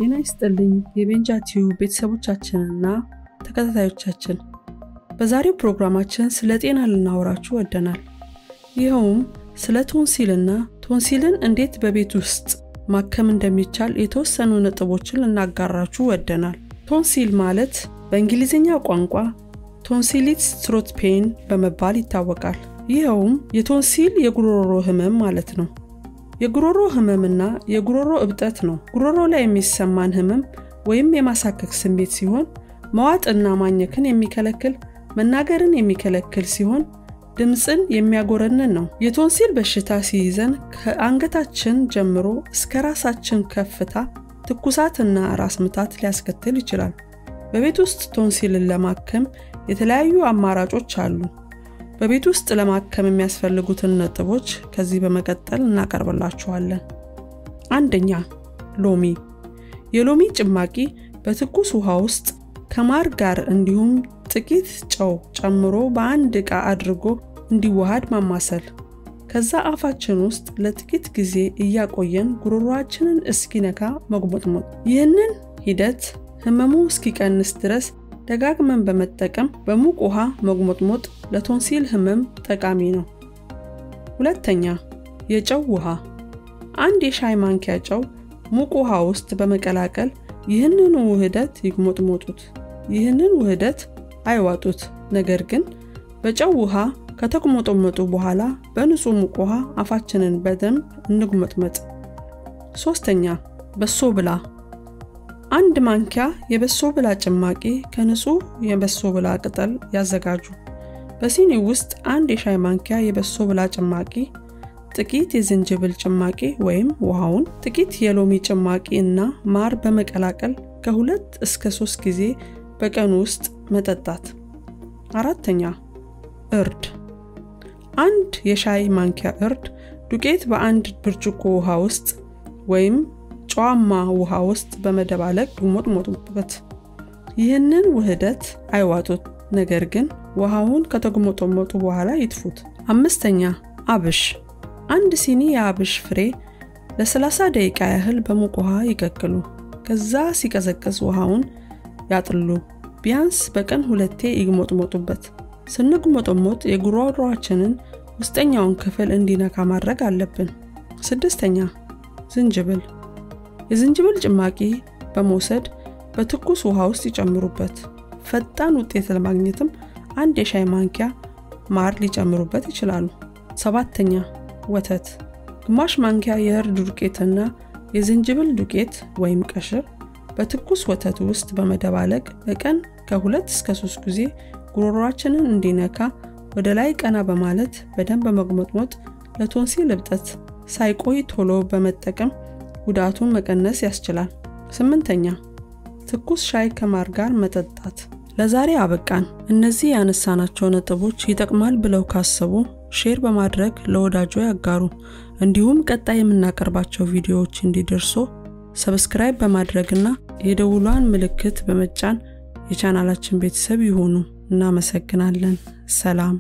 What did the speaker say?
ጤና ይስጥልኝ የቤንጃቲው ቤተሰቦቻችንና ተከታታዮቻችን በዛሬው ፕሮግራማችን ስለ ጤና ልናወራችሁ ወደናል። ይሄውም ስለ ቶንሲልና ቶንሲልን እንዴት በቤት ውስጥ ማከም እንደሚቻል የተወሰኑ ነጥቦችን ልናጋራችሁ ወደናል። ቶንሲል ማለት በእንግሊዝኛ ቋንቋ ቶንሲሊቲስ ትሮት ፔን በመባል ይታወቃል። ይሄውም የቶንሲል የጉሮሮ ህመም ማለት ነው። የጉሮሮ ህመምና የጉሮሮ እብጠት ነው። ጉሮሮ ላይ የሚሰማን ህመም ወይም የማሳከክ ስሜት ሲሆን መዋጥና ማኘክን የሚከለክል መናገርን የሚከለክል ሲሆን ድምጽን የሚያጎረንን ነው። የቶንሲል በሽታ ሲይዘን ከአንገታችን ጀምሮ እስከ ራሳችን ከፍታ ትኩሳትና ራስ ምታት ሊያስከትል ይችላል። በቤት ውስጥ ቶንሲልን ለማከም የተለያዩ አማራጮች አሉ። በቤት ውስጥ ለማከም የሚያስፈልጉትን ነጥቦች ከዚህ በመቀጠል እናቀርብላችኋለን። አንደኛ ሎሚ። የሎሚ ጭማቂ በትኩስ ውሃ ውስጥ ከማር ጋር እንዲሁም ጥቂት ጨው ጨምሮ በአንድ ዕቃ አድርጎ እንዲዋሃድ ማማሰል። ከዛ አፋችን ውስጥ ለጥቂት ጊዜ እያቆየን ጉሮሮአችንን እስኪነካ መጉመጥመጥ። ይህንን ሂደት ህመሙ እስኪቀንስ ድረስ ደጋግመን በመጠቀም በሙቅ ውሃ መጉመጥመጥ ለቶንሲል ህመም ጠቃሚ ነው። ሁለተኛ የጨው ውሃ። አንድ የሻይ ማንኪያ ጨው ሙቅ ውሃ ውስጥ በመቀላቀል ይህንን ውህደት ይጉመጥመጡት። ይህንን ውህደት አይዋጡት፣ ነገር ግን በጨው ውሃ ከተጉመጠመጡ በኋላ በንጹህ ሙቅ ውሃ አፋችንን በደንብ እንጉመጥመጥ። ሶስተኛ በሶ ብላ። አንድ ማንኪያ የበሶ ብላ ጭማቂ ከንጹህ የበሶ ብላ ቅጠል ያዘጋጁ። በሲኒ ውስጥ አንድ የሻይ ማንኪያ የበሶ ብላ ጭማቂ፣ ጥቂት የዝንጅብል ጭማቂ ወይም ውሃውን፣ ጥቂት የሎሚ ጭማቂ እና ማር በመቀላቀል ከ2 እስከ 3 ጊዜ በቀን ውስጥ መጠጣት። አራተኛ እርድ። አንድ የሻይ ማንኪያ እርድ ዱቄት በአንድ ብርጭቆ ውሃ ውስጥ ወይም ጨዋማ ውሃ ውስጥ በመደባለቅ ጉመጥመጡበት። ይህንን ውህደት አይዋጡት፣ ነገር ግን ውሃውን ከተጉመጠመጡ በኋላ ይጥፉት። አምስተኛ አብሽ። አንድ ሲኒ የአብሽ ፍሬ ለ30 ደቂቃ ያህል በሙቅ ውሃ ይቀቅሉ። ከዛ ሲቀዘቅዝ ውሃውን ያጥሉ። ቢያንስ በቀን 2 ይጉመጥመጡበት። ስንጉመጠመጥ የጉሮሮአችንን ውስጠኛውን ክፍል እንዲነካ ማድረግ አለብን። ስድስተኛ ዝንጅብል። የዝንጅብል ጭማቂ በመውሰድ በትኩስ ውሃ ውስጥ ይጨምሩበት። ፈጣን ውጤት ለማግኘትም አንድ የሻይ ማንኪያ ማር ሊጨምሩበት ይችላሉ። ሰባተኛ ወተት። ግማሽ ማንኪያ የእርድ ዱቄትና የዝንጅብል ዱቄት ወይም ቀሽር በትኩስ ወተት ውስጥ በመደባለቅ በቀን ከ2 እስከ 3 ጊዜ ጉሮሮአችንን እንዲነካ ወደ ላይ ቀና በማለት በደንብ በመጉመጥመጥ ለቶንሲል እብጠት ሳይቆይ ቶሎ በመጠቀም ጉዳቱን መቀነስ ያስችላል። ስምንተኛ ትኩስ ሻይ ከማር ጋር መጠጣት። ለዛሬ አበቃን። እነዚህ ያነሳናቸው ነጥቦች ይጠቅማል ብለው ካሰቡ ሼር በማድረግ ለወዳጆ ያጋሩ። እንዲሁም ቀጣይ የምናቀርባቸው ቪዲዮዎች እንዲደርሱ ሰብስክራይብ በማድረግና የደውሏን ምልክት በመጫን የቻናላችን ቤተሰብ ይሁኑ። እናመሰግናለን። ሰላም።